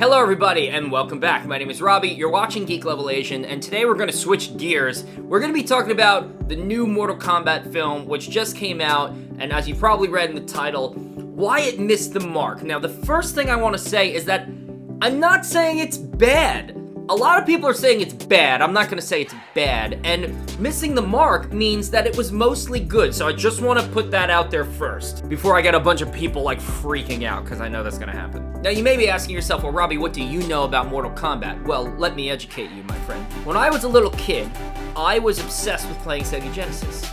Hello everybody and welcome back. My name is Robbie, you're watching Geek Level Asian, and today we're going to switch gears. We're going to be talking about the new Mortal Kombat film, which just came out, and as you probably read in the title, why it missed the mark. Now, the first thing I want to say is that I'm not saying it's bad. A lot of people are saying it's bad. I'm not going to say it's bad, and missing the mark means that it was mostly good, so I just want to put that out there first, before I get a bunch of people, like, freaking out, because I know that's going to happen. Now, you may be asking yourself, well, Robbie, what do you know about Mortal Kombat? Well, let me educate you, my friend. When I was a little kid, I was obsessed with playing Sega Genesis.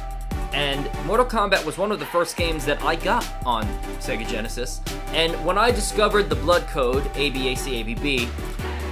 And Mortal Kombat was one of the first games that I got on Sega Genesis. And when I discovered the blood code, ABACABB,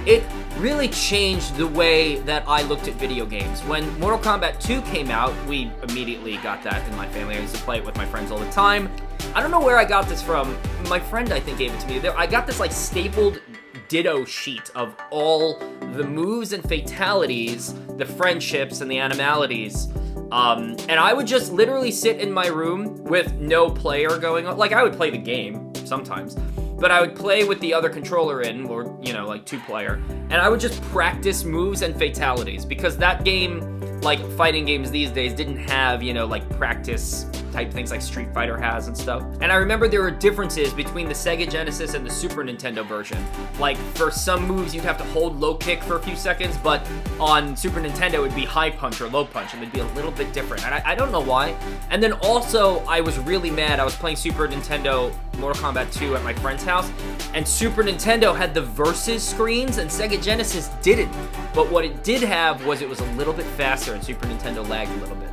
it really changed the way that I looked at video games. When Mortal Kombat 2 came out, we immediately got that in my family. I used to play it with my friends all the time. I don't know where I got this from. My friend, I think, gave it to me. I got this, like, stapled ditto sheet of all the moves and fatalities, the friendships and the animalities. And I would just literally sit in my room with no player going on. Like, I would play the game sometimes, but I would play with the other controller in, or, you know, like, two-player, and I would just practice moves and fatalities, because that game, like fighting games these days, didn't have, you know, like, practice type things like Street Fighter has and stuff. And I remember there were differences between the Sega Genesis and the Super Nintendo version. Like, for some moves, you'd have to hold low kick for a few seconds, but on Super Nintendo, it would be high punch or low punch, and it'd be a little bit different. And I don't know why. And then also, I was really mad. I was playing Super Nintendo Mortal Kombat 2 at my friend's house, and Super Nintendo had the versus screens, and Sega Genesis didn't. But what it did have was it was a little bit faster, and Super Nintendo lagged a little bit.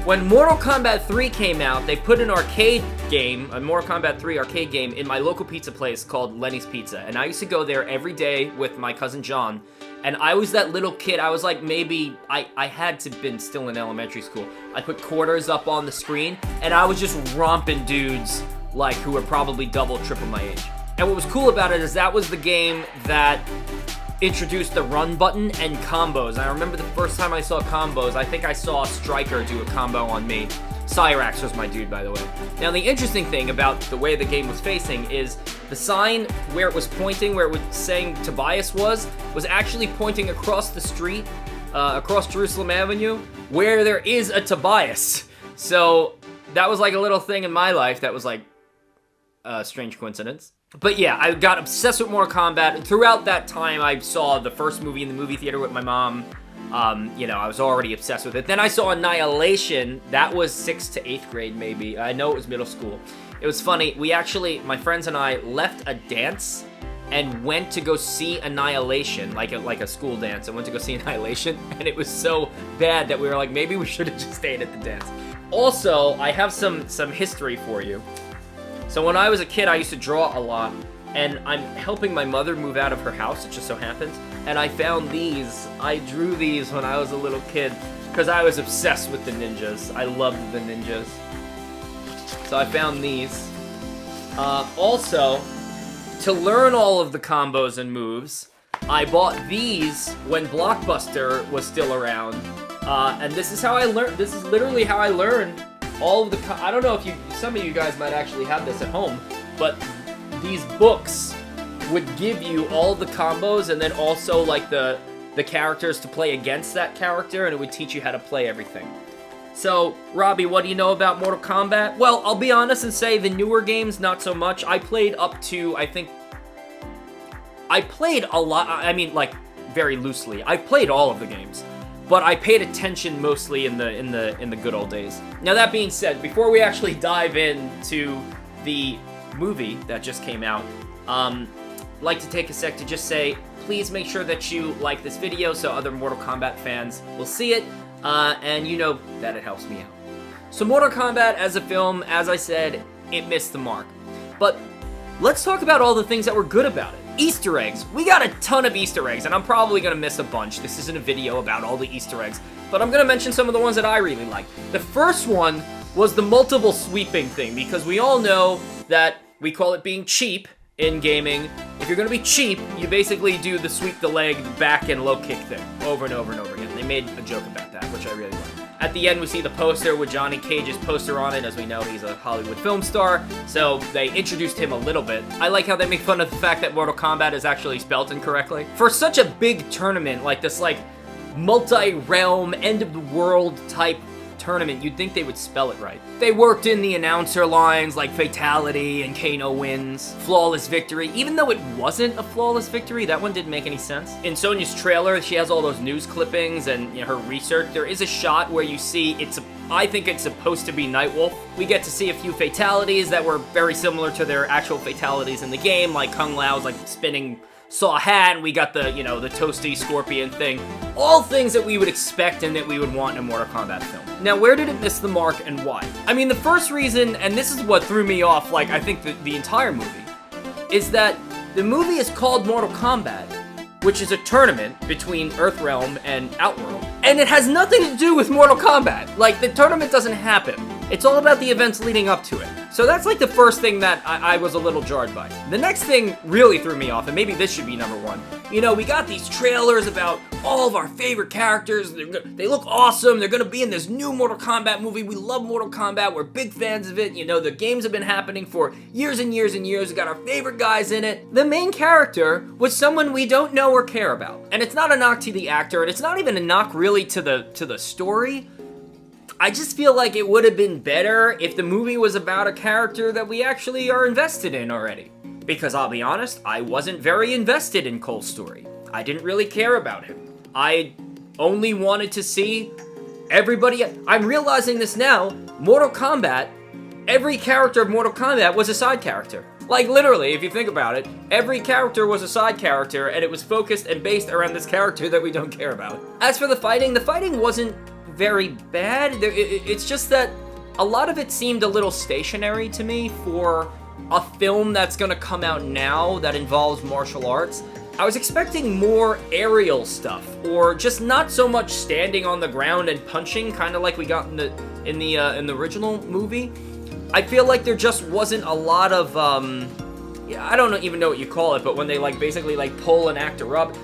When Mortal Kombat 3 came out, they put an arcade game, a Mortal Kombat 3 arcade game, in my local pizza place called Lenny's Pizza. And I used to go there every day with my cousin John. And I was that little kid. I was like, maybe, I had to have been still in elementary school. I put quarters up on the screen, and I was just romping dudes, like, who were probably double, triple my age. And what was cool about it is that was the game that introduced the run button and combos. And I remember the first time I saw combos, I think I saw Stryker do a combo on me. Cyrax was my dude, by the way. Now, the interesting thing about the way the game was facing is the sign where it was pointing, where it was saying Tobias was actually pointing across the street, across Jerusalem Avenue, where there is a Tobias. So that was like a little thing in my life that was like a strange coincidence. But yeah, I got obsessed with Mortal Kombat, and throughout that time, I saw the first movie in the movie theater with my mom. You know, I was already obsessed with it. Then I saw Annihilation. That was 6th to 8th grade, maybe. I know it was middle school. It was funny. We actually, my friends and I, left a dance and went to go see Annihilation, like a school dance, and went to go see Annihilation, and it was so bad that we were like, maybe we should have just stayed at the dance. Also, I have some history for you. So when I was a kid, I used to draw a lot, and I'm helping my mother move out of her house, it just so happens, and I found these. I drew these when I was a little kid, because I was obsessed with the ninjas. I loved the ninjas. So I found these. Also, to learn all of the combos and moves, I bought these when Blockbuster was still around, and this is how I learned. This is literally how I learned all of the, I don't know if some of you guys might actually have this at home, but these books would give you all the combos and then also like the characters to play against that character, and it would teach you how to play everything. So, Robbie, what do you know about Mortal Kombat? Well, I'll be honest and say the newer games, not so much. I played up to, I played a lot, I mean, like, very loosely. I played all of the games, but I paid attention mostly in the good old days. Now, that being said, before we actually dive into the movie that just came out, I'd like to take a sec to just say, please make sure that you like this video so other Mortal Kombat fans will see it, and you know that it helps me out. So Mortal Kombat as a film, as I said, it missed the mark. But let's talk about all the things that were good about it. Easter eggs. We got a ton of Easter eggs, and I'm probably going to miss a bunch. This isn't a video about all the Easter eggs, but I'm going to mention some of the ones that I really like. The first one was the multiple sweeping thing, because we all know that we call it being cheap in gaming. If you're going to be cheap, you basically do the sweep the leg, the back, and low kick thing over and over and over again. They made a joke about that, which I really like. At the end, we see the poster with Johnny Cage's poster on it. As we know, he's a Hollywood film star, so they introduced him a little bit. I like how they make fun of the fact that Mortal Kombat is actually spelled incorrectly. For such a big tournament, like this, like, multi-realm, end-of-the-world type tournament, you'd think they would spell it right. They worked in the announcer lines like fatality and Kano wins, flawless victory. Even though it wasn't a flawless victory, that one didn't make any sense. In Sonya's trailer, she has all those news clippings and her research. There is a shot where you see I think it's supposed to be Nightwolf. We get to see a few fatalities that were very similar to their actual fatalities in the game, like Kung Lao's like spinning saw hat, and we got the, the toasty scorpion thing. All things that we would expect and that we would want in a Mortal Kombat film. Now, where did it miss the mark and why? I mean, the first reason, and this is what threw me off, like, I think the entire movie, is that the movie is called Mortal Kombat, which is a tournament between Earthrealm and Outworld, and it has nothing to do with Mortal Kombat. Like, the tournament doesn't happen. It's all about the events leading up to it. So that's like the first thing that I was a little jarred by. The next thing really threw me off, and maybe this should be number one. We got these trailers about all of our favorite characters. They look awesome. They're going to be in this new Mortal Kombat movie. We love Mortal Kombat. We're big fans of it. The games have been happening for years and years and years. We got our favorite guys in it. The main character was someone we don't know or care about. And it's not a knock to the actor, and it's not even a knock really to the story. I just feel like it would have been better if the movie was about a character that we actually are invested in already. Because I'll be honest, I wasn't very invested in Cole's story. I didn't really care about him. I only wanted to see everybody. I'm realizing this now. Mortal Kombat, every character of Mortal Kombat was a side character. Like, literally, if you think about it, every character was a side character, and it was focused and based around this character that we don't care about. As for the fighting wasn't very bad. It's just that a lot of it seemed a little stationary to me for a film that's gonna come out now that involves martial arts. I was expecting more aerial stuff, or just not so much standing on the ground and punching, kind of like we got in the original movie. I feel like there just wasn't a lot of I don't even know what you call it, but when they basically pull an actor up,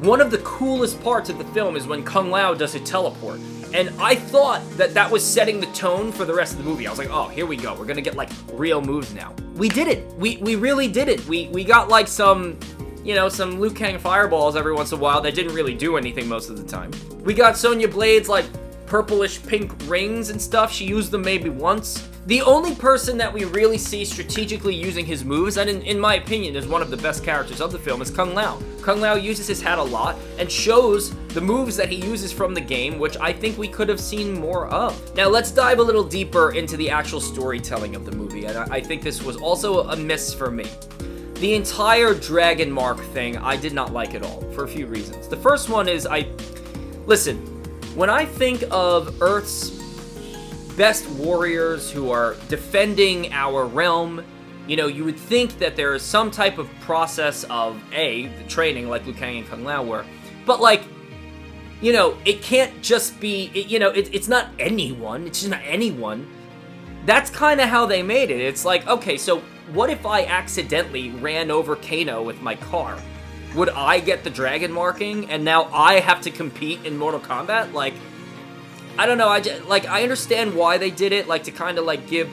one of the coolest parts of the film is when Kung Lao does a teleport. And I thought that was setting the tone for the rest of the movie. I was like, oh, here we go. We're gonna get real moves now. We did it. We really did it. We got some Liu Kang fireballs every once in a while that didn't really do anything most of the time. We got Sonya Blade's purplish pink rings and stuff. She used them maybe once. The only person that we really see strategically using his moves, and in my opinion is one of the best characters of the film, is Kung Lao. Kung Lao uses his hat a lot and shows the moves that he uses from the game, which I think we could have seen more of. Now let's dive a little deeper into the actual storytelling of the movie, and I think this was also a miss for me. The entire Dragon Mark thing I did not like at all, for a few reasons. The first one is, listen, when I think of Earth's best warriors who are defending our realm, you would think that there is some type of process of the training like Liu Kang and Kung Lao were, but it can't just be, it's not anyone, it's just not anyone. That's kind of how they made it. It's okay, so what if I accidentally ran over Kano with my car? Would I get the dragon marking, and now I have to compete in Mortal Kombat? I don't know, I understand why they did it, to kind of, give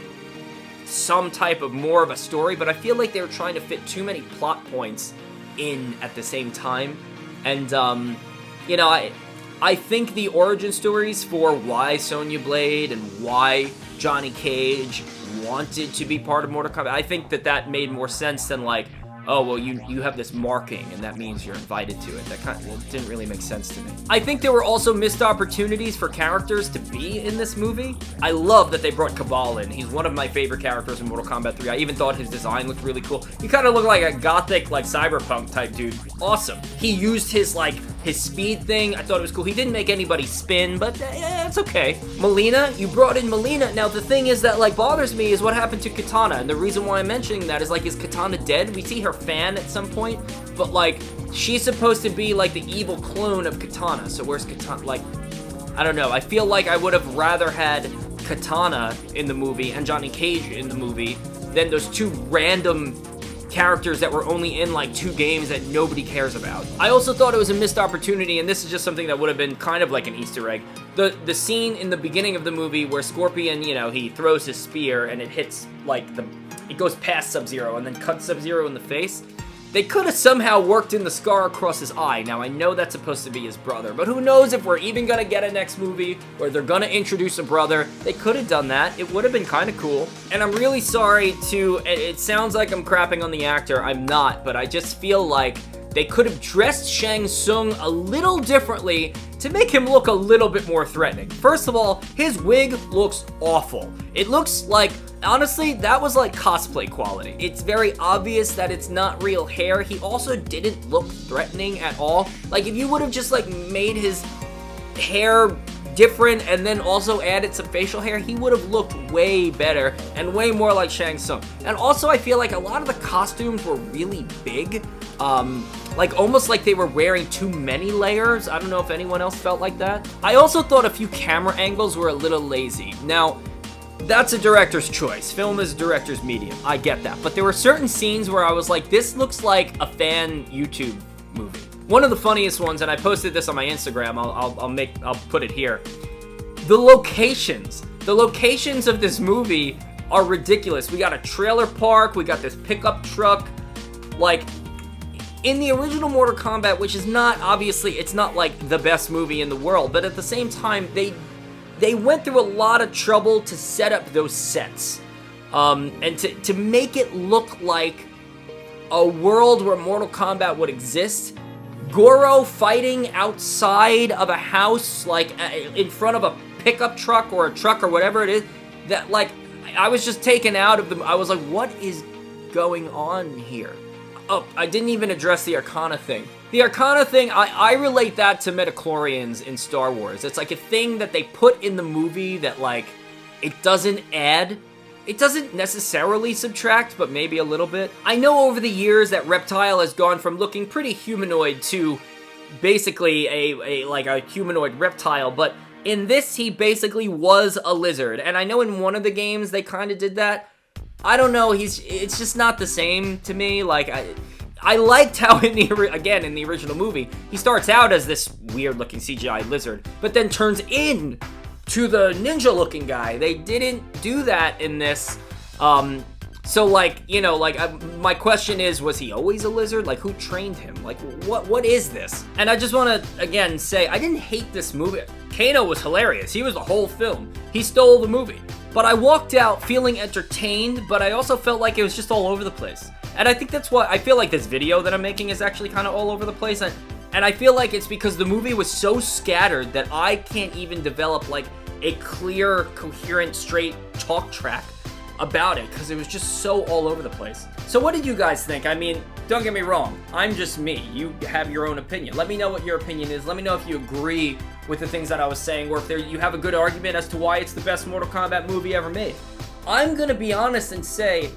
some type of more of a story, but I feel like they were trying to fit too many plot points in at the same time, and, I think the origin stories for why Sonya Blade and why Johnny Cage wanted to be part of Mortal Kombat, I think that made more sense than, oh, well, you have this marking, and that means you're invited to it. That didn't really make sense to me. I think there were also missed opportunities for characters to be in this movie. I love that they brought Cabal in. He's one of my favorite characters in Mortal Kombat 3. I even thought his design looked really cool. He kind of looked like a gothic, cyberpunk type dude. Awesome. He used his speed thing. I thought it was cool. He didn't make anybody spin, but it's okay. Mileena, you brought in Mileena. Now, the thing is that, bothers me is what happened to Katana, and the reason why I'm mentioning that is, is Katana dead? We see her fan at some point, but she's supposed to be the evil clone of Katana, so where's Katana? I don't know, I feel like I would have rather had Katana in the movie and Johnny Cage in the movie than those two random characters that were only in 2 games that nobody cares about. I also thought it was a missed opportunity, and this is just something that would have been kind of like an Easter egg. the scene in the beginning of the movie where Scorpion, you know, he throws his spear and it hits, like, it goes past Sub-Zero and then cuts Sub-Zero in the face. They could have somehow worked in the scar across his eye. Now, I know that's supposed to be his brother, but who knows if we're even gonna get a next movie where they're gonna introduce a brother. They could have done that. It would have been kind of cool. And I'm really sorry to, it sounds like I'm crapping on the actor. I'm not, but I just feel like they could have dressed Shang Tsung a little differently to make him look a little bit more threatening. First of all, his wig looks awful. It looks like, honestly, that was like cosplay quality. It's very obvious that it's not real hair. He also didn't look threatening at all. Like, if you would have just like made his hair different and then also added some facial hair, he would have looked way better and way more like Shang Tsung. And also, I feel like a lot of the costumes were really big. Like almost like they were wearing too many layers. I don't know if anyone else felt like that. I also thought a few camera angles were a little lazy. Now, that's a director's choice. Film is a director's medium. I get that. But there were certain scenes where I was like, this looks like a fan YouTube movie. One of the funniest ones, and I posted this on my Instagram, I'll put it here. The locations of this movie are ridiculous. We got a trailer park, we got this pickup truck. Like, in the original Mortal Kombat, which is not, obviously, it's not like the best movie in the world, but at the same time, they went through a lot of trouble to set up those sets. And to make it look like a world where Mortal Kombat would exist. Goro fighting outside of a house, like in front of a pickup truck or a truck or whatever it is, that, like, I was just taken out of I was like, what is going on here? Oh, I didn't even address the Arcana thing. The Arcana thing, I relate that to midichlorians in Star Wars. It's like a thing that they put in the movie that, like, it doesn't add. It doesn't necessarily subtract, but maybe a little bit. I know over the years that Reptile has gone from looking pretty humanoid to basically a humanoid reptile, but in this, he basically was a lizard. And I know in one of the games they kind of did that. I don't know, it's just not the same to me. Like, I liked how in the original movie, he starts out as this weird-looking CGI lizard, but then turns in to the ninja-looking guy. They didn't do that in this. So, like, you know, like, my question is, was he always a lizard? Like, who trained him? Like, what is this? And I just want to, again, say, I didn't hate this movie. Kano was hilarious. He was the whole film. He stole the movie. But I walked out feeling entertained, but I also felt like it was just all over the place. And I think that's why I feel like this video that I'm making is actually kind of all over the place. And I feel like it's because the movie was so scattered that I can't even develop, like, a clear, coherent, straight talk track about it, because it was just so all over the place. So what did you guys think? I mean, don't get me wrong, I'm just me. You have your own opinion. Let me know what your opinion is. Let me know if you agree with the things that I was saying, or if you have a good argument as to why it's the best Mortal Kombat movie ever made. I'm gonna be honest and say,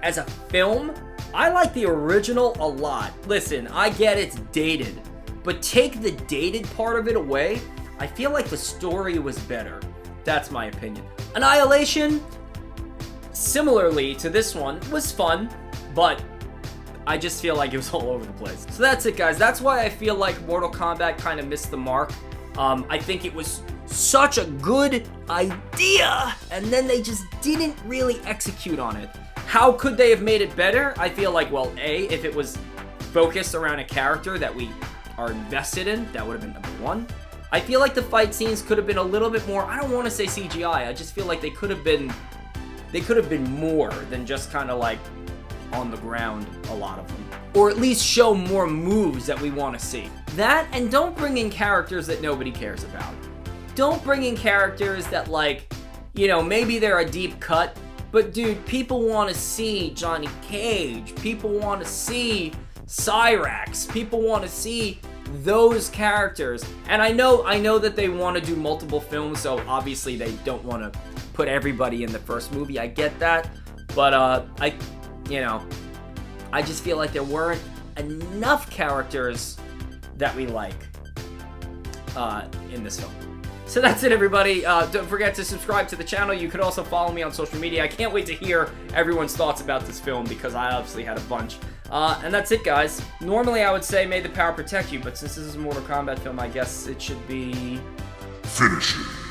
as a film, I like the original a lot. Listen, I get it's dated, but take the dated part of it away, I feel like the story was better. That's my opinion. Annihilation, similarly to this one, was fun, but I just feel like it was all over the place. So that's it, guys. That's why I feel like Mortal Kombat kind of missed the mark. I think it was such a good idea, and then they just didn't really execute on it. How could they have made it better? I feel like, well, A, if it was focused around a character that we are invested in, that would have been number one. I feel like the fight scenes could have been a little bit more, I don't want to say CGI, I just feel like they could have been more than just kind of like on the ground, a lot of them. Or at least show more moves that we want to see. That, and don't bring in characters that nobody cares about. Don't bring in characters that, like, you know, maybe they're a deep cut, but dude, people want to see Johnny Cage, people want to see Cyrax, people want to see those characters. And I know that they want to do multiple films, so obviously they don't want to put everybody in the first movie. I get that, but I just feel like there weren't enough characters that we like in this film. So that's it, everybody. Don't forget to subscribe to the channel. You could also follow me on social media. I can't wait to hear everyone's thoughts about this film, because I obviously had a bunch. And that's it, guys. Normally I would say may the power protect you, but since this is a Mortal Kombat film, I guess it should be Finish it.